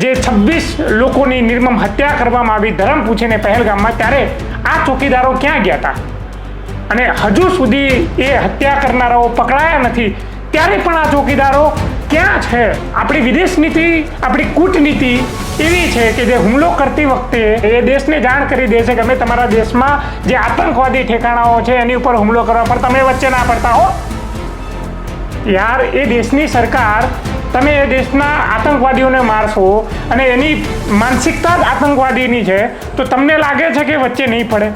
જે 26 લોકોની નિર્મમ હત્યા કરવામાં આવી ધર્મ પૂછીને પહેલગામમાં, ત્યારે આ ચોકીદારો ક્યાં ગયા હતા? અને હજુ સુધી એ હત્યા કરનારાઓ પકડાયા નથી, ત્યારે પણ આ ચોકીદારો ક્યાં છે? આપણી વિદેશ નીતિ, આપણી કૂટનીતિ એવી છે કે જે હુમલો કરતી વખતે એ દેશને જાણ કરી દે છે કે અમે તમારા દેશમાં જે આતંકવાદી ઠેકાણાઓ છે એની ઉપર હુમલો કરવા, પર તમે વચ્ચે ના પડતા હો. યાર, એ દેશની સરકાર, તમે એ દેશના આતંકવાદીઓને મારશો અને એની માનસિકતા જ આતંકવાદીની છે, તો તમને લાગે છે કે વચ્ચે નહીં પડે?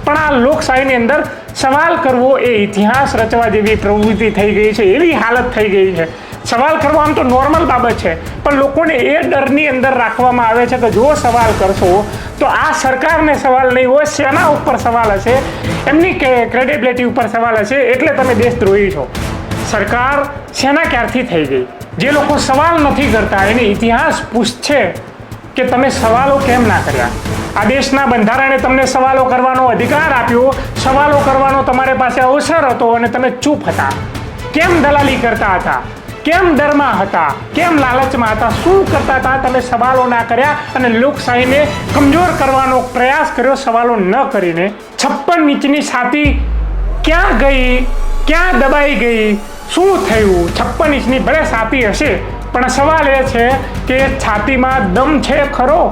પણ આ લોકશાહીની અંદર સવાલ કરવો એ ઇતિહાસ રચવા જેવી પ્રવૃત્તિ થઈ ગઈ છે, એવી હાલત થઈ ગઈ છે. સવાલ કરવો આમ તો નોર્મલ બાબત છે, પણ લોકોને એ ડરની અંદર રાખવામાં આવે છે કે જો સવાલ કરશો તો આ સરકારને સવાલ નહીં હોય, સેના ઉપર સવાલ હશે, એમની ક્રેડિબિલિટી ઉપર સવાલ હશે, એટલે તમે દેશદ્રોહી છો. સરકાર સેના ક્યારથી થઈ ગઈ? જે લોકો સવાલ નથી કરતા એને ઇતિહાસ પૂછશે કે તમે સવાલો કેમ ના કર્યા? આ દેશના બંધારણે તમને સવાલો કરવાનો અધિકાર આપ્યો, સવાલો કરવાનો તમારી પાસે અવસર હતો અને તમે ચૂપ હતા. કેમ દલાલી કરતા હતા? કેમ ડરમાં હતા? કેમ લાલચમાં હતા? શું કરતા હતા? તમે સવાલો ના કર્યા અને લોકશાહીને કમજોર કરવાનો પ્રયાસ કર્યો સવાલો ન કરીને. 56 ઇંચની છાતી ક્યાં ગઈ? ક્યાં દબાઈ ગઈ? શું થયું? 56 ઇંચની ભલે છાતી હશે, પણ સવાલ એ છે કે છાતીમાં દમ છે ખરો?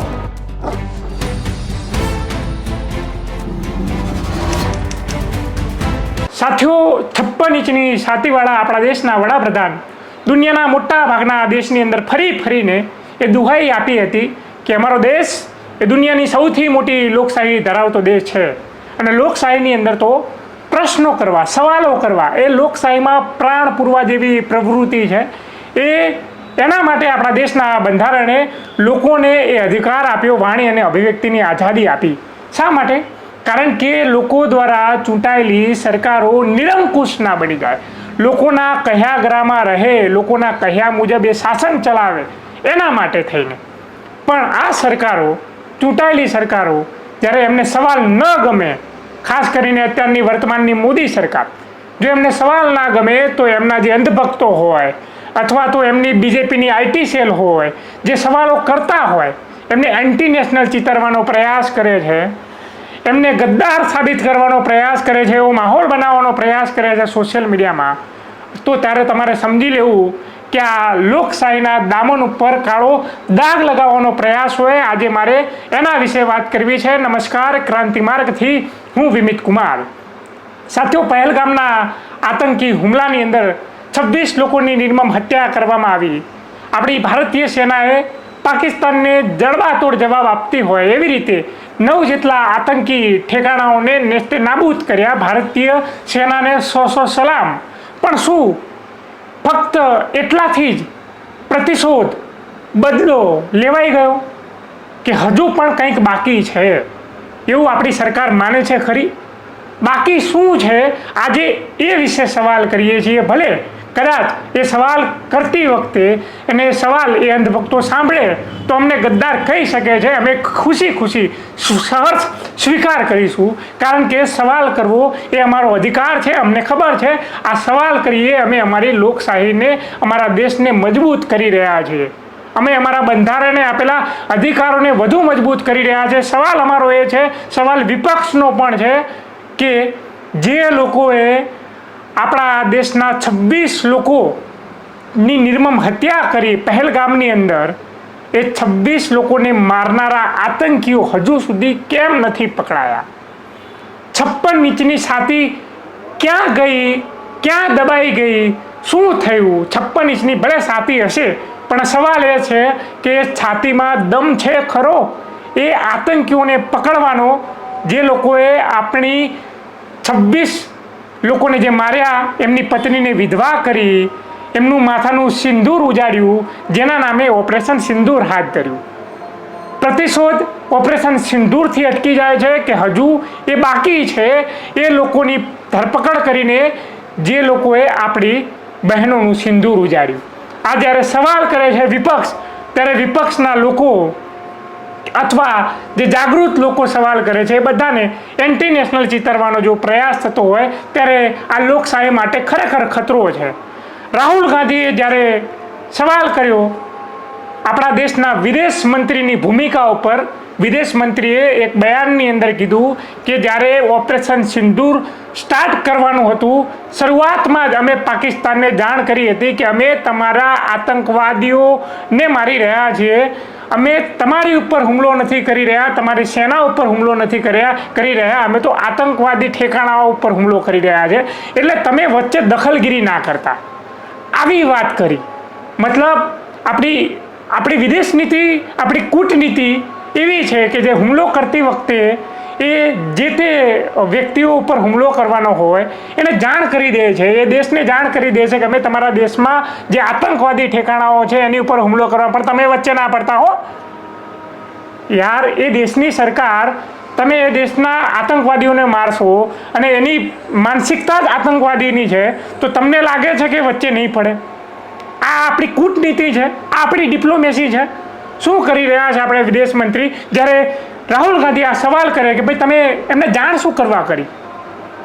સાથીઓ, 56 ઇંચની છાતીવાળા આપણા દેશના વડાપ્રધાન દુનિયાના મોટા ભાગના દેશની અંદર ફરીને એ દુહાઈ આપી હતી કે અમારો દેશ એ દુનિયાની સૌથી મોટી લોકશાહી ધરાવતો દેશ છે અને લોકશાહીની અંદર તો પ્રશ્નો કરવા, સવાલો કરવા, એ લોકશાહીમાં પ્રાણ પૂરવા જેવી પ્રવૃત્તિ છે. એના માટે આપણા દેશના બંધારણે લોકોને એ અધિકાર આપ્યો, વાણી અને અભિવ્યક્તિની આઝાદી આપી. શા માટે? કારણ કે લોકો દ્વારા ચૂંટાયેલી સરકારો નિરંકુશ ના બની જાય, લોકોના કહ્યા ગ્રામાં રહે, લોકોના કહ્યા મુજબ એ શાસન ચલાવે, એના માટે થઈને. પણ આ સરકારો, ચૂંટાયેલી સરકારો, જ્યારે એમને સવાલ ન ગમે, ખાસ કરીને અત્યારની વર્તમાનની મોદી સરકાર, જો એમને સવાલ ના ગમે તો એમના જે અંધભક્તો હોય અથવા તો એમની બીજેપીની આઈટી સેલ હોય, જે સવાલો કરતા હોય, એમને એન્ટી નેશનલ ચિતરવાનો પ્રયાસ કરે છે, એમને ગદ્દાર સાબિત કરવાનો પ્રયાસ કરે છે, એવો માહોલ બનાવવાનો પ્રયાસ કરે છે સોશિયલ મીડિયામાં, તો ત્યારે તમારે સમજી લેવું કે આ લોકશાહીના દામન ઉપર કાળો દાગ લગાવવાનો પ્રયાસ હોય. આજે મારે એના વિશે વાત કરવી છે. નમસ્કાર, ક્રાંતિ માર્ગથી હું વિમિત કુમાર. સાથીઓ, પહેલગામના આતંકી હુમલાની અંદર 26 લોકોની નિર્મમ હત્યા કરવામાં આવી. આપણી ભારતીય સેનાએ પાકિસ્તાનને જડબાતોડ જવાબ આપતી હોય એવી રીતે 9 જેટલા આતંકી ઠેકાણાઓને નેસ્તે નાબૂદ કર્યા. ભારતીય સેનાને 100 સલામ. પણ શું ફક્ત એટલાથી જ પ્રતિશોધ, બદલો લેવાઈ ગયો કે હજુ પણ કંઈક બાકી છે એવું આપણી સરકાર માને છે ખરી? બાકી શું છે આજે એ વિશે સવાલ કરીએ છીએ. ભલે કદાચ એ સવાલ કરતી વખતે અને સવાલ એ અંધભક્તો સાંભળે તો અમને ગદ્દાર કહી શકે છે, અમે ખુશી સહર્ષ સ્વીકાર કરીશું, કારણ કે સવાલ કરવો એ અમારો અધિકાર છે. અમને ખબર છે આ સવાલ કરીએ અમે અમારી લોકશાહીને, અમારા દેશને મજબૂત કરી રહ્યા છીએ. અમે અમારા બંધારણે આપેલા અધિકારોને વધુ મજબૂત કરી રહ્યા છે. સવાલ અમારો એ છે, સવાલ વિપક્ષનો પણ છે કે જે લોકોએ આપણા દેશના 26 લોકોની નિર્મમ હત્યા કરી પહેલગામની અંદર, એ 26 લોકોને મારનારા આતંકીઓ હજુ સુધી કેમ નથી પકડાયા? 56 ઇંચની છાતી ક્યાં ગઈ? ક્યાં દબાઈ ગઈ? શું થયું? 56 ઇંચની ભલે છાતી હશે, પણ સવાલ એ છે કે છાતીમાં દમ છે ખરો? એ આતંકીઓને પકડવાનો, જે લોકોએ આપણી 26 લોકોને જે માર્યા, એમની પત્નીને વિધવા કરી, એમનું માથાનું સિંદૂર ઉજાડ્યું, જેના નામે ઓપરેશન સિંદૂર હાથ ધર્યું. પ્રતિશોધ ઓપરેશન સિંદૂરથી અટકી જાય છે કે હજુ એ બાકી છે? એ લોકોની ધરપકડ કરીને જે લોકોએ આપણી બહેનોનું સિંદૂર ઉજાડ્યું. આ જ્યારે સવાલ કરે છે વિપક્ષ, ત્યારે વિપક્ષના લોકો અથવા જે જાગૃત લોકો સવાલ કરે છે એ બધાને એન્ટી નેશનલ ચિતરવાનો જો પ્રયાસ થતો હોય ત્યારે આ લોકશાહી માટે ખરેખર ખતરો છે. રાહુલ ગાંધીએ જ્યારે સવાલ કર્યો આપણા દેશના વિદેશ મંત્રીની ભૂમિકા ઉપર વિદેશ મંત્રીએ એક બયાનની અંદર કીધું કે જ્યારે ઓપરેશન સિંદૂર સ્ટાર્ટ કરવાનું હતું, શરૂઆતમાં જ અમે પાકિસ્તાનને જાણ કરી હતી કે અમે તમારા આતંકવાદીઓને મારી રહ્યા છીએ, અમે તમારી ઉપર હુમલો નથી કરી રહ્યા, તમારી સેના ઉપર હુમલો નથી કરી રહ્યા, અમે તો આતંકવાદી ઠેકાણાઓ ઉપર હુમલો કરી રહ્યા છે, એટલે તમે વચ્ચે દખલગીરી ના કરતા, આવી વાત કરી. મતલબ આપણી વિદેશ નીતિ, આપણી કૂટનીતિ એવી છે કે જે હુમલો કરતી વખતે એ જે તે વ્યક્તિઓ ઉપર હુમલો કરવાનો હોય એને જાણ કરી દે છે, એ દેશને જાણ કરી દે છે કે અમે તમારા દેશમાં જે આતંકવાદી ઠેકાણાઓ છે એની ઉપર હુમલો કરવા, પણ તમે વચ્ચે ના પડતા હો યાર. એ દેશની સરકાર, તમે એ દેશના આતંકવાદીઓને મારશો અને એની માનસિકતા જ આતંકવાદીની છે, તો તમને લાગે છે કે વચ્ચે નહીં પડે? આ આપણી કૂટનીતિ છે, આ આપણી ડિપ્લોમેસી છે. શું કરી રહ્યા છે આપણે વિદેશ મંત્રી? જ્યારે રાહુલ ગાંધી આ સવાલ કરે કે ભાઈ તમે એમને જાણ શું કરવા કરી?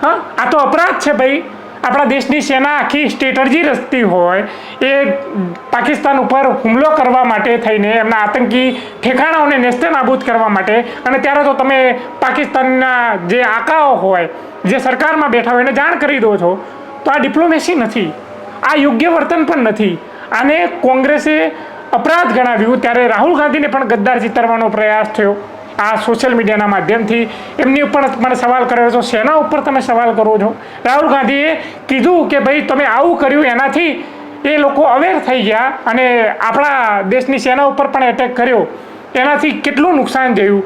હા, આ તો અપરાધ છે ભાઈ. આપણા દેશની સેના આખી સ્ટ્રેટર્જી રચતી હોય એ પાકિસ્તાન ઉપર હુમલો કરવા માટે થઈને, એમના આતંકી ઠેકાણાઓને નેસ્તે નાબૂદ કરવા માટે, અને ત્યારે તો તમે પાકિસ્તાનના જે આકાઓ હોય, જે સરકારમાં બેઠા હોય એને જાણ કરી દો છો. તો આ ડિપ્લોમેસી નથી, આ યોગ્ય વર્તન પણ નથી. આને કોંગ્રેસે અપરાધ ગણાવ્યું. ત્યારે રાહુલ ગાંધીને પણ ગદ્દાર ચિતરવાનો પ્રયાસ થયો આ સોશિયલ મીડિયાના માધ્યમથી. એમની ઉપર મને સવાલ કર્યો છો, સેના ઉપર તમે સવાલ કરો છો. રાહુલ ગાંધીએ કીધું કે ભાઈ તમે આવું કર્યું, એનાથી એ લોકો અવેર થઈ ગયા અને આપણા દેશની સેના ઉપર પણ એટેક કર્યો, એનાથી કેટલું નુકસાન થયું.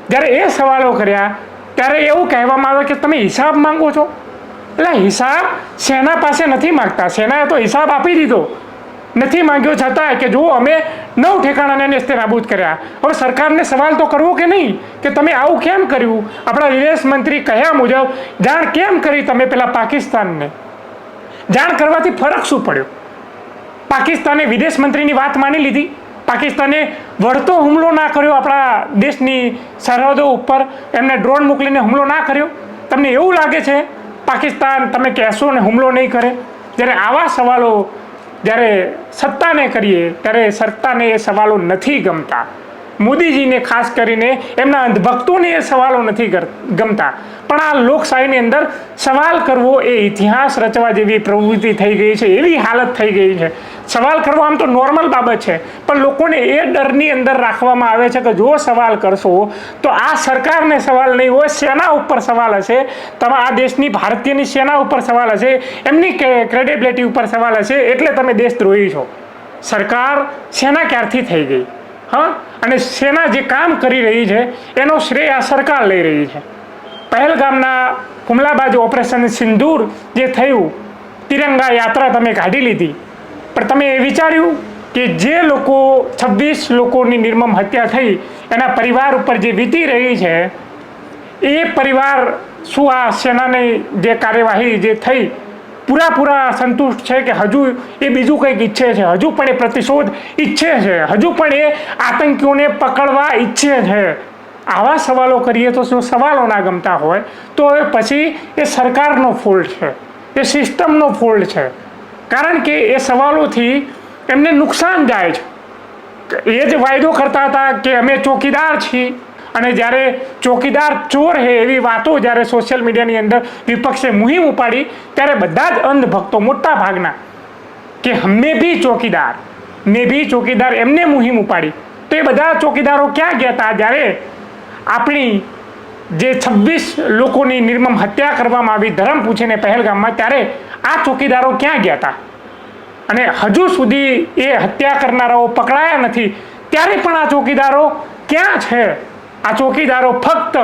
જ્યારે એ સવાલો કર્યા ત્યારે એવું કહેવામાં આવે કે તમે હિસાબ માંગો છો. એટલે હિસાબ સેના પાસે નથી માગતા, સેનાએ તો હિસાબ આપી દીધો, નથી માંગ્યો, છતાં કે જો અમે 9 ઠેકાણાને નેસ્તે નાબૂદ કર્યા. હવે સરકારને સવાલ તો કરવો કે નહીં કે તમે આવું કેમ કર્યું? આપણા વિદેશ મંત્રી કહ્યા મુજબ જાણ કેમ કરી તમે પેલા પાકિસ્તાનને? જાણ કરવાથી ફરક શું પડ્યો? પાકિસ્તાને વિદેશ મંત્રીની વાત માની લીધી, પાકિસ્તાને વળતો હુમલો ના કર્યો, આપણા દેશની સરહદો ઉપર એમને ડ્રોન મોકલીને હુમલો ના કર્યો. તમને એવું લાગે છે પાકિસ્તાન તમે કહેશો ને હુમલો નહીં કરે? જ્યારે આવા સવાલો જ્યારે સત્તાને કરીએ ત્યારે સત્તાને એ સવાલો નથી ગમતા. મોદીજીને ખાસ કરીને એમના અંધભક્તોને એ સવાલો નથી ગમતા. પણ આ લોકશાહીની અંદર સવાલ કરવો એ ઇતિહાસ રચવા જેવી પ્રવૃત્તિ થઈ ગઈ છે, એવી હાલત થઈ ગઈ છે. સવાલ કરવો આમ તો નોર્મલ બાબત છે, પણ લોકોને એ ડરની અંદર રાખવામાં આવે છે કે જો સવાલ કરશો તો આ સરકારને સવાલ નહીં હોય, સેના ઉપર સવાલ હશે, આ દેશની ભારતીયની સેના ઉપર સવાલ હશે, એમની ક્રેડિબિલિટી ઉપર સવાલ હશે, એટલે તમે દેશદ્રોહી છો. સરકાર સેના ક્યારથી થઈ ગઈ? હા, અને સેના જે કામ કરી રહી છે એનો શ્રેય આ સરકાર લઈ રહી છે. પહેલગામના હુમલા બાદ ઓપરેશન સિંદૂર જે થયું, તિરંગા યાત્રા તમે કાઢી લીધી, પણ તમે એ વિચાર્યું કે જે લોકો 26 લોકોની નિર્મમ હત્યા થઈ એના પરિવાર ઉપર જે વીતી રહી છે, એ પરિવાર શું આ સેનાની જે કાર્યવાહી જે થઈ પૂરા સંતુષ્ટ છે કે હજુ એ બીજું કંઈક ઈચ્છે છે? હજુ પણ એ પ્રતિશોધ ઈચ્છે છે, હજુ પણ એ આતંકીઓને પકડવા ઈચ્છે છે? આવા સવાલો કરીએ તો શું સવાલો ના ગમતા હોય તો એ પછી એ સરકારનો ફોલ્ટ છે, એ સિસ્ટમનો ફોલ્ટ છે. કારણ કે એ સવાલોથી એમને નુકસાન જાય છે. એ જ વાયદો કરતા હતા કે અમે ચોકીદાર છીએ, અને જ્યારે ચોકીદાર ચોર હે એવી વાતો જ્યારે સોશિયલ મીડિયાની અંદર વિપક્ષે મુહિમ ઉપાડી, ત્યારે બધા જ અંધભક્તો મોટા ભાગના કે મેં ભી ચોકીદાર એમને મુહિમ ઉપાડી, તો એ બધા ચોકીદારો ક્યાં ગયા હતા જ્યારે આપણી જે 26 લોકોની નિર્મમ હત્યા કરવામાં આવી ધર્મ પૂછીને પહેલગામમાં? ત્યારે આ ચોકીદારો ક્યાં ગયા હતા? અને હજુ સુધી એ હત્યા કરનારાઓ પકડાયા નથી, ત્યારે પણ આ ચોકીદારો ક્યાં છે? આ ચોકીદારો ફક્ત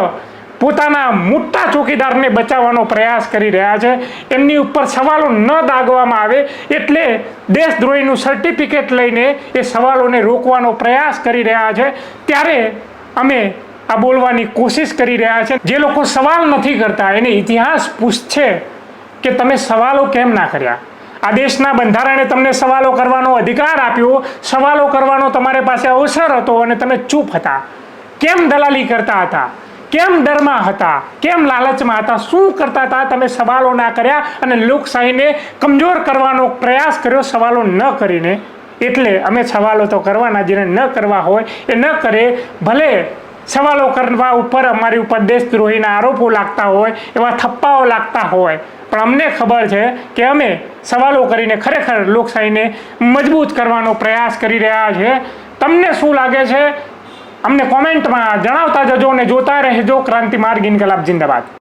પોતાના મોટા ચોકીદારને બચાવવાનો પ્રયાસ કરી રહ્યા છે. એમની ઉપર સવાલો ન દાગવામાં આવે એટલે દેશદ્રોહીનું સર્ટિફિકેટ લઈને એ સવાલોને રોકવાનો પ્રયાસ કરી રહ્યા છે. ત્યારે અમે આ બોલવાની કોશિશ કરી રહ્યા છે. જે લોકો સવાલ નથી કરતા એને ઇતિહાસ પૂછશે કે તમે સવાલો કેમ ના કર્યા? આ દેશના બંધારણે તમને સવાલો કરવાનો અધિકાર આપ્યો, સવાલો કરવાનો તમારી પાસે અવસર હતો અને તમે ચૂપ હતા. કેમ દલાલી કરતા હતા? કેમ ડરમાં હતા? કેમ લાલચમાં હતા? શું કરતા હતા? તમે સવાલો ના કર્યા અને લોકશાહીને કમજોર કરવાનો પ્રયાસ કર્યો સવાલો ન કરીને. એટલે અમે સવાલો તો કરવાના, જેને ન કરવા હોય એ ન કરે. ભલે સવાલો કરવા ઉપર અમારી ઉપર દેશદ્રોહીના આરોપો લાગતા હોય, એવા થપ્પાઓ લાગતા હોય, પણ અમને ખબર છે કે અમે સવાલો કરીને ખરેખર લોકશાહીને મજબૂત કરવાનો પ્રયાસ કરી રહ્યા છે. તમને શું લાગે છે અમને કોમેન્ટમાં જણાવતા જજો અને જોતા રહેજો ક્રાંતિ માર્ગ ઇન્કલાબ જિંદાબાદ.